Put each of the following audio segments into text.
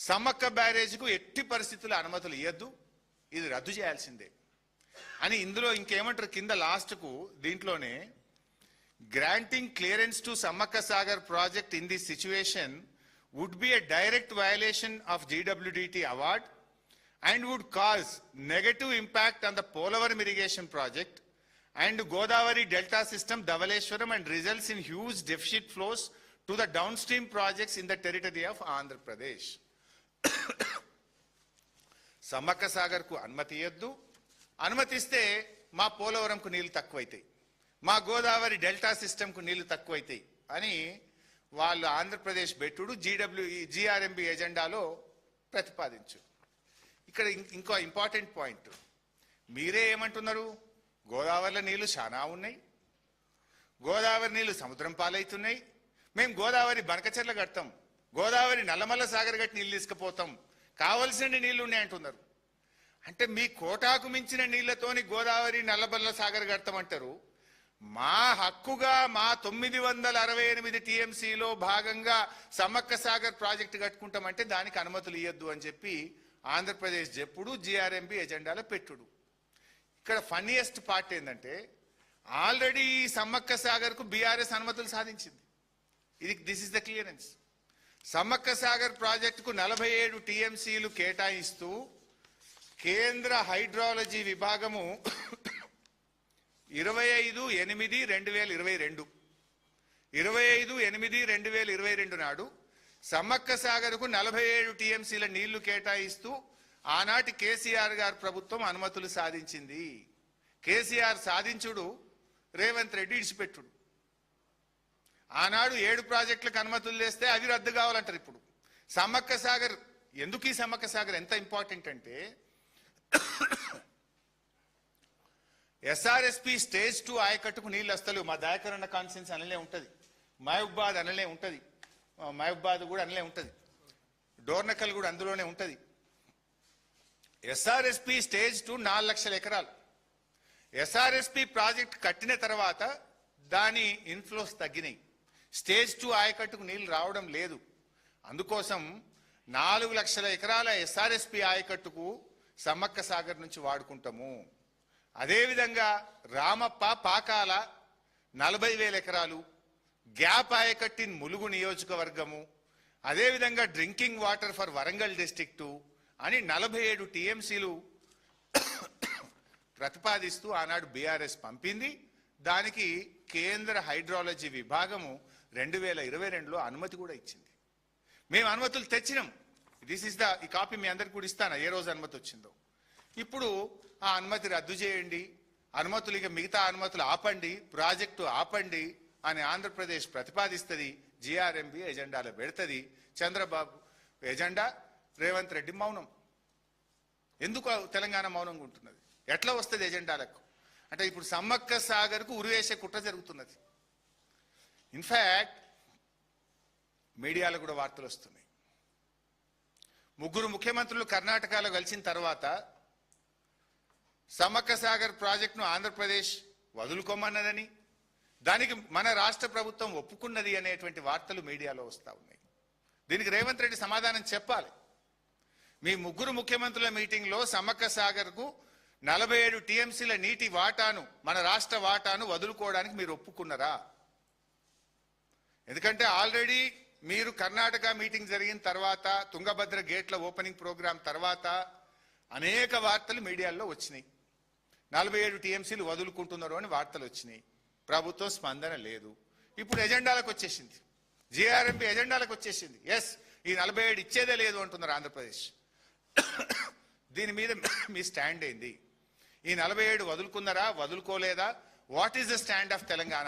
సమ్మక్క బ్యారేజ్కు ఎట్టి పరిస్థితుల్లో అనుమతులు ఇవ్వద్దు, ఇది రద్దు చేయాల్సిందే అని ఇందులో ఇంకేమంటారు కింద లాస్ట్కు దీంట్లోనే granting clearance to Sammakka Sagar project in this situation would be a direct violation of GWDT award and would cause negative impact on the Polavaram irrigation project and Godavari Delta system, Dhavaleshwaram, and results in huge deficit flows to the downstream projects in the territory of Andhra Pradesh. Samakka Sagar ku anumati iyaddu, అనుమతిస్తే మా పోలవరంకు నీళ్లు తక్కువైతాయి, మా Godavari delta సిస్టమ్కు నీళ్లు తక్కువైతాయి అని వాళ్ళు Andhra Pradesh బెట్టుడు GRMB ఎజెండాలో ప్రతిపాదించు. ఇక్కడ ఇంకో ఇంపార్టెంట్ పాయింట్, మీరే ఏమంటున్నారు, గోదావరిలో నీళ్లు చాలా ఉన్నాయి, గోదావరి నీళ్లు సముద్రం పాలవుతున్నాయి, మేము గోదావరి బనకచెర్ల కడతాం, గోదావరి నల్లమల్ల సాగర్ గట్టి నీళ్ళు తీసుకుపోతాం, కావలసిన నీళ్లు ఉన్నాయంటున్నారు. అంటే మీ కోటాకు మించిన నీళ్లతోని గోదావరి నల్లమల్ల సాగర్ కడతామంటారు. మా హక్కుగా మా 968 టీఎంసీలో భాగంగా సమ్మక్క సాగర్ ప్రాజెక్టు కట్టుకుంటామంటే దానికి అనుమతులు ఇవ్వద్దు అని చెప్పి ఆంధ్రప్రదేశ్ చెప్పుడు జిఆర్ఎంబి ఎజెండాలో పెట్టుడు. ఇక్కడ ఫన్నీయెస్ట్ పార్ట్ ఏంటంటే ఆల్రెడీ సమ్మక్క సాగర్కు బీఆర్ఎస్ అనుమతులు సాధించింది. This is the clearance. Sammakka Sagar ప్రాజెక్టుకు 47 టీఎంసీలు కేటాయిస్తూ కేంద్ర హైడ్రాలజీ విభాగము 25/8/2022 నాడు సమ్మక్క సాగర్కు 47 టీఎంసీల నీళ్లు కేటాయిస్తూ ఆనాటి కేసీఆర్ గారు ప్రభుత్వం అనుమతులు సాధించింది. కేసీఆర్ సాధించుడు, రేవంత్ రెడ్డి ఇడిచిపెట్టుడు. ఆనాడు 7 ప్రాజెక్టులకు అనుమతులు చేస్తే అవి రద్దు కావాలంటారు. ఇప్పుడు సమ్మక్క సాగర్ ఎందుకు, ఈ సమ్మక్క సాగర్ ఎంత ఇంపార్టెంట్ అంటే ఎస్ఆర్ఎస్పి స్టేజ్ 2 ఆయకట్టుకు నీళ్ళు వస్తలు. మా దాయకరణ కాన్ఫరెన్స్ అనలే ఉంటుంది, మహబూబాద్ అనలే ఉంటుంది, మహబూబాద్ కూడా అనలే ఉంటుంది, డోర్నకల్ కూడా అందులోనే ఉంటుంది. ఎస్ఆర్ఎస్పి స్టేజ్ 2 4 లక్షల ఎకరాలు. ఎస్ఆర్ఎస్పి ప్రాజెక్ట్ కట్టిన తర్వాత దాని ఇన్ఫ్లోస్ తగ్గినాయి, స్టేజ్ 2 ఆయకట్టుకు నీళ్లు రావడం లేదు. అందుకోసం 4 లక్షల ఎకరాల ఎస్ఆర్ఎస్పి ఆయకట్టుకు సమ్మక్క సాగర్ నుంచి వాడుకుంటాము. అదేవిధంగా రామప్ప పాకాల 40,000 ఎకరాలు, గ్యాప్ ఆయకట్టిన్ ములుగు నియోజకవర్గము, అదేవిధంగా drinking water for Warangal district అని 47 టీఎంసీలు ప్రతిపాదిస్తూ ఆనాడు బీఆర్ఎస్ పంపింది. దానికి కేంద్ర హైడ్రాలజీ విభాగము 2022లో అనుమతి కూడా ఇచ్చింది. మేము అనుమతులు తెచ్చినాం. ఈ కాపీ మీ అందరికి కూడా ఇస్తాను, ఏ రోజు అనుమతి వచ్చిందో. ఇప్పుడు ఆ అనుమతి రద్దు చేయండి, అనుమతులు ఇక మిగతా అనుమతులు ఆపండి, ప్రాజెక్టు ఆపండి అని ఆంధ్రప్రదేశ్ ప్రతిపాదిస్తుంది, జిఆర్ఎంబి ఎజెండాలో పెడుతుంది. చంద్రబాబు ఎజెండా, రేవంత్ రెడ్డి మౌనం. ఎందుకు తెలంగాణ మౌనంగా ఉంటున్నది? ఎట్లా వస్తుంది ఎజెండాలకు? అంటే ఇప్పుడు సమ్మక్క సాగర్కు ఉరివేసే కుట్ర జరుగుతున్నది. ఇన్ఫ్యాక్ట్ మీడియాలో కూడా వార్తలు వస్తున్నాయి. 3 ముఖ్యమంత్రులు కర్ణాటకలో కలిసిన తర్వాత సమ్మక్క సాగర్ ప్రాజెక్టును ఆంధ్రప్రదేశ్ వదులుకోమన్నదని, దానికి మన రాష్ట్ర ప్రభుత్వం ఒప్పుకున్నది అనేటువంటి వార్తలు మీడియాలో వస్తూ ఉన్నాయి. దీనికి రేవంత్ రెడ్డి సమాధానం చెప్పాలి. మీ 3 ముఖ్యమంత్రుల మీటింగ్లో సమ్మక్క సాగర్కు 47 టీఎంసీల నీటి వాటాను, మన రాష్ట్ర వాటాను వదులుకోవడానికి మీరు ఒప్పుకున్నారా? ఎందుకంటే ఆల్రెడీ మీరు కర్ణాటక మీటింగ్ జరిగిన తర్వాత, తుంగభద్ర గేట్ల ఓపెనింగ్ ప్రోగ్రాం తర్వాత అనేక వార్తలు మీడియాలో వచ్చినాయి. 47 టీఎంసీలు వదులుకుంటున్నారు అని వార్తలు వచ్చినాయి. ప్రభుత్వం స్పందన లేదు. ఇప్పుడు ఎజెండాలకు వచ్చేసింది, జిఆర్ఎంపీ ఎజెండాలకు వచ్చేసింది. ఎస్, ఈ 47 ఇచ్చేదే లేదు అంటున్నారు ఆంధ్రప్రదేశ్. దీని మీద మీ స్టాండ్ ఏంది? ఈ 47 వదులుకున్నారా, వదులుకోలేదా? What is the stand of Telangana?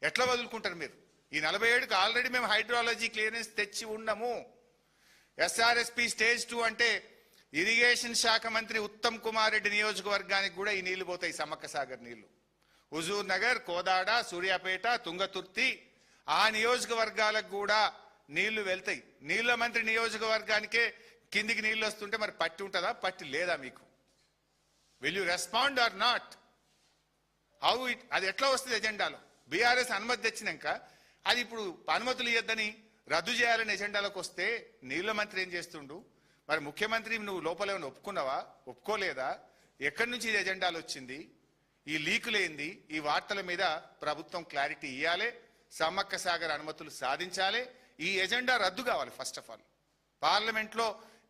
ఎట్లా వదులుకుంటారు మీరు? ఈ 47కి ఆల్రెడీ మేము హైడ్రాలజీ క్లియరెన్స్ తెచ్చి ఉన్నాము. ఎస్ఆర్ఎస్పి స్టేజ్ 2 అంటే ఇరిగేషన్ శాఖ మంత్రి ఉత్తమ్ కుమార్ రెడ్డి నియోజకవర్గానికి కూడా ఈ నీళ్లు పోతాయి, సమ్మక్క సాగర్ నీళ్లు. హుజూర్ నగర్, కోదాడ, సూర్యాపేట, తుంగతుర్తి ఆ నియోజకవర్గాలకు కూడా నీళ్లు వెళ్తాయి. నీళ్ల మంత్రి నియోజకవర్గానికే కిందికి నీళ్లు వస్తుంటే మరి పట్టి ఉంటుందా, పట్టి లేదా మీకు? Will you respond or not? How it, అది ఎట్లా వస్తుంది ఎజెండాలో? బీఆర్ఎస్ అనుమతి తెచ్చినాక అది ఇప్పుడు అనుమతులు ఇవ్వద్దని రద్దు చేయాలని ఎజెండాలకు వస్తే నీళ్ల మంత్రి ఏం చేస్తుండు? మరి ముఖ్యమంత్రి నువ్వు లోపల ఏమైనా ఒప్పుకున్నావా, ఒప్పుకోలేదా? ఎక్కడి నుంచి ఇది ఎజెండాలు వచ్చింది? ఈ లీకులేంది? ఈ వార్తల మీద ప్రభుత్వం క్లారిటీ ఇవ్వాలి. సమ్మక్క సాగర్ అనుమతులు సాధించాలి. ఈ ఎజెండా రద్దు కావాలి. ఫస్ట్ ఆఫ్ ఆల్ పార్లమెంట్లో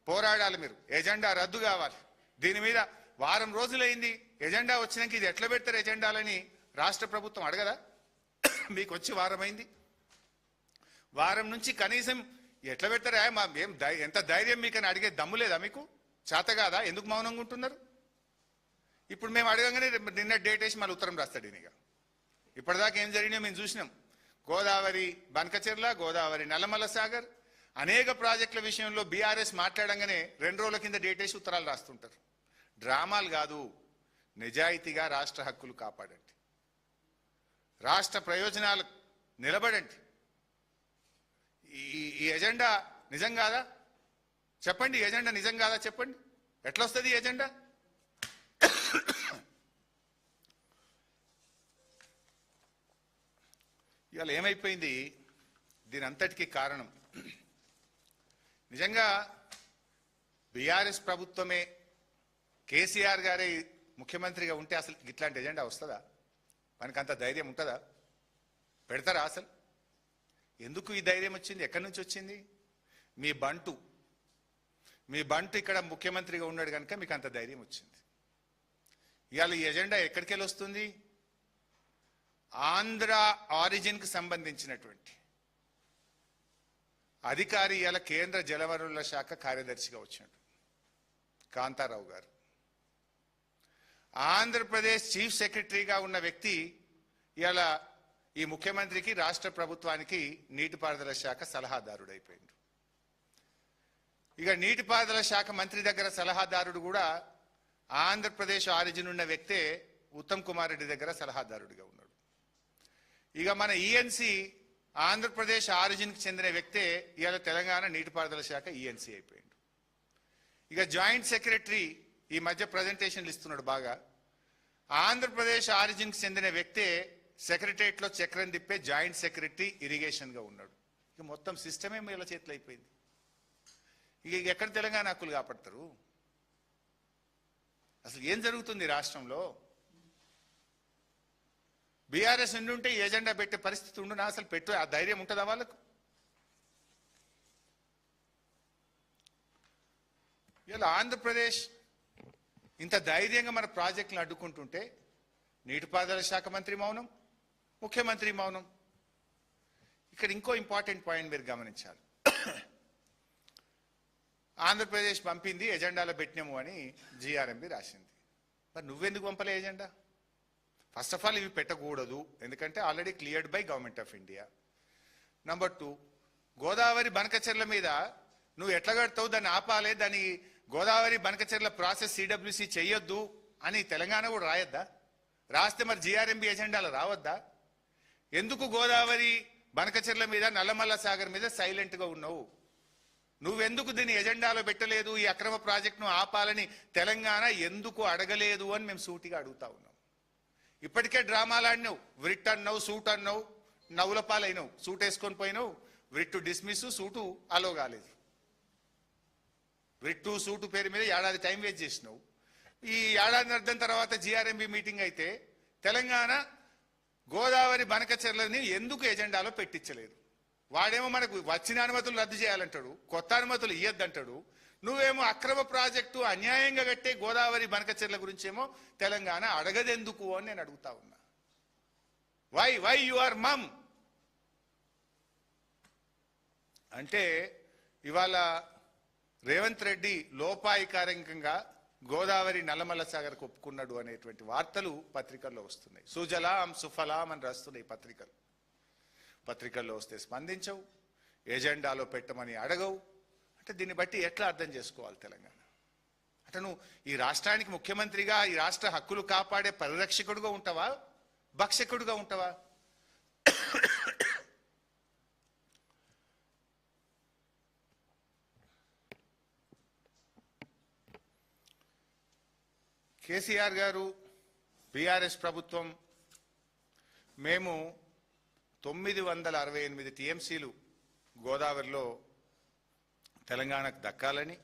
పోరాడాలి. మీరు ఎజెండా రద్దు కావాలి. దీని మీద వారం రోజులైంది. ఎజెండా వచ్చినాక ఇది ఎట్లా పెడతారు ఎజెండాలని రాష్ట్ర ప్రభుత్వం అడగదా? మీకు వచ్చి వారమైంది. వారం నుంచి కనీసం ఎట్లా పెడతారా? ఎంత ధైర్యం మీకని అడిగే దమ్ము లేదా? మీకు చేత కాదా? ఎందుకు మౌనంగా ఉంటున్నారు? ఇప్పుడు మేము అడగంగానే నిన్న డేట్ వేసి మళ్ళీ ఉత్తరం రాస్తాడు ఈయనగా. ఇప్పటిదాకా ఏం జరిగినాయో మేము చూసినాం. గోదావరి బనకచెర్ల, గోదావరి నల్లమల్ల సాగర్ అనేక ప్రాజెక్టుల విషయంలో బీఆర్ఎస్ మాట్లాడంగానే 2 రోజుల కింద డేట్ వేసి ఉత్తరాలు రాస్తుంటారు. డ్రామాలు కాదు, నిజాయితీగా రాష్ట్ర హక్కులు కాపాడండి, రాష్ట్ర ప్రయోజనాలు నిలబడండి. ఈ ఎజెండా నిజం కాదా చెప్పండి? ఎజెండా నిజం కాదా చెప్పండి? ఎట్లా వస్తుంది ఈ ఎజెండా? ఇవాళ ఏమైపోయింది? దీని అంతటికీ కారణం నిజంగా బీఆర్ఎస్ ప్రభుత్వమే, కేసీఆర్ గారే ముఖ్యమంత్రిగా ఉంటే అసలు ఇట్లాంటి ఎజెండా వస్తుందా? మనకు అంత ధైర్యం ఉంటుందా? పెడతారా అసలు? ఎందుకు ఈ ధైర్యం వచ్చింది? ఎక్కడి నుంచి వచ్చింది? మీ బంటు ఇక్కడ ముఖ్యమంత్రిగా ఉన్నాడు కనుక మీకు అంత ధైర్యం వచ్చింది. ఇవాళ ఈ ఎజెండా ఎక్కడికి వెళ్ళి వస్తుంది? ఆంధ్ర ఆరిజిన్కి సంబంధించినటువంటి అధికారి ఇవాళ కేంద్ర జలవనరుల శాఖ కార్యదర్శిగా వచ్చినట్టు కాంతారావు గారు. ఆంధ్రప్రదేశ్ చీఫ్ సెక్రటరీగా ఉన్న వ్యక్తి ఇవాళ ఈ ముఖ్యమంత్రికి, రాష్ట్ర ప్రభుత్వానికి నీటిపారుదల శాఖ సలహాదారుడైపోయింది. ఇక నీటిపారుదల శాఖ మంత్రి దగ్గర సలహాదారుడు కూడా ఆంధ్రప్రదేశ్ ఆరిజిన్ ఉన్న వ్యక్తే ఉత్తమ్ కుమార్ రెడ్డి దగ్గర సలహాదారుడిగా ఉన్నాడు. ఇక మన ఈఎన్సీ ఆంధ్రప్రదేశ్ ఆరిజిన్కి చెందిన వ్యక్తే ఇవాళ తెలంగాణ నీటిపారుదల శాఖ ఈఎన్సీ అయిపోయింది. ఇక జాయింట్ సెక్రటరీ ఈ మధ్య ప్రజెంటేషన్లు ఇస్తున్నాడు బాగా. ఆంధ్రప్రదేశ్ ఆరిజిన్కి చెందిన వ్యక్తే సెక్రటరియట్లో చక్రం తిప్పే జాయింట్ సెక్రటరీ ఇరిగేషన్గా ఉన్నాడు. ఇక మొత్తం సిస్టమే వీళ్ళ చేతులు అయిపోయింది. ఇక ఎక్కడ తెలంగాణ హక్కులు కాపాడతారు? అసలు ఏం జరుగుతుంది రాష్ట్రంలో? బీఆర్ఎస్ ఉండుంటే ఎజెండా పెట్టే పరిస్థితి ఉండునా? అసలు పెట్టు ఆ ధైర్యం ఉంటుందా వాళ్ళకు? ఇలా ఆంధ్రప్రదేశ్ ఇంత ధైర్యంగా మన ప్రాజెక్టులను అడ్డుకుంటుంటే నీటిపారుదల శాఖ మంత్రి మౌనం, ముఖ్యమంత్రి మౌనం. ఇక్కడ ఇంకో ఇంపార్టెంట్ పాయింట్ మీరు గమనించాలి. ఆంధ్రప్రదేశ్ పంపింది, ఎజెండాలో పెట్టినాము అని జీఆర్ఎంబీ రాసింది. మరి నువ్వెందుకు పంపలే ఎజెండా? ఫస్ట్ ఆఫ్ ఆల్ ఇవి పెట్టకూడదు, ఎందుకంటే already cleared by government of India. Number 2, Godavari Banakacherla మీద నువ్వు ఎట్లా కడతావు, దాన్ని ఆపాలే, దాని గోదావరి బనకచెర్ల ప్రాసెస్ సిడబ్ల్యూసి చెయ్యొద్దు అని తెలంగాణ కూడా రాయొద్దా? రాస్తే మరి జీఆర్ఎంబీ ఎజెండాలు రావద్దా? ఎందుకు గోదావరి బనకచెర్ల మీద, నల్లమల్ల సాగర్ మీద సైలెంట్గా ఉన్నావు? నువ్వెందుకు దీన్ని ఎజెండాలో పెట్టలేదు? ఈ అక్రమ ప్రాజెక్టును ఆపాలని తెలంగాణ ఎందుకు అడగలేదు అని మేము సూటిగా అడుగుతా ఉన్నాం. ఇప్పటికే డ్రామాలు ఆడినావు, వ్రిట్ అన్నావు, సూట్ అన్నావు, నవ్వులపాలైనావు. సూట్ వేసుకొని పోయినావు, వ్రిట్టు డిస్మిస్, సూటు అలో కాలేదు. వ్రిట్టు సూటు పేరు మీద ఏడాది టైం వేస్ట్ చేసినావు. ఈ ఏడాది అర్థం తర్వాత జీఆర్ఎంబీ మీటింగ్ అయితే తెలంగాణ గోదావరి బనకచెర్లని ఎందుకు ఎజెండాలో పెట్టించలేదు? వాడేమో మనకు వచ్చిన అనుమతులు రద్దు చేయాలంటాడు, కొత్త అనుమతులు ఇయ్యద్దంటాడు. నువ్వేమో అక్రమ ప్రాజెక్టు అన్యాయంగా కట్టే గోదావరి బనకచెర్ల గురించేమో తెలంగాణ అడగదెందుకు అని నేను అడుగుతా ఉన్నా. వై యు ఆర్ మమ్ అంటే ఇవాళ రేవంత్ రెడ్డి లోపాయికారికంగా గోదావరి నల్లమల్ల సాగర్కు ఒప్పుకున్నాడు అనేటువంటి వార్తలు పత్రికల్లో వస్తున్నాయి. సుజలాం సుఫలాం అని రాస్తున్నాయి పత్రికల్లో వస్తే స్పందించవు, ఎజెండాలో పెట్టమని అడగవు. అంటే దీన్ని బట్టి ఎట్లా అర్థం చేసుకోవాలి తెలంగాణ? అంటే నువ్వు ఈ రాష్ట్రానికి ముఖ్యమంత్రిగా, ఈ రాష్ట్ర హక్కులు కాపాడే పరిరక్షకుడుగా ఉంటావా, భక్షకుడుగా ఉంటావా? కేసీఆర్ గారు, బీఆర్ఎస్ ప్రభుత్వం మేము 968 టీఎంసీలు గోదావరిలో తెలంగాణకు దక్కాలని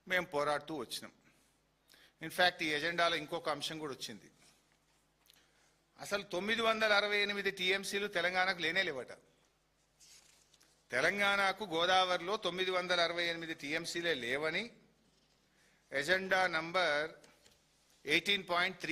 మేము పోరాడుతూ వచ్చినాం. ఇన్ఫ్యాక్ట్ ఈ ఎజెండాలో ఇంకొక అంశం కూడా వచ్చింది. అసలు 968 టీఎంసీలు తెలంగాణకు లేనేలేవట. తెలంగాణకు గోదావరిలో 968 టీఎంసీలే లేవని ఎజెండా నంబర్ 18.3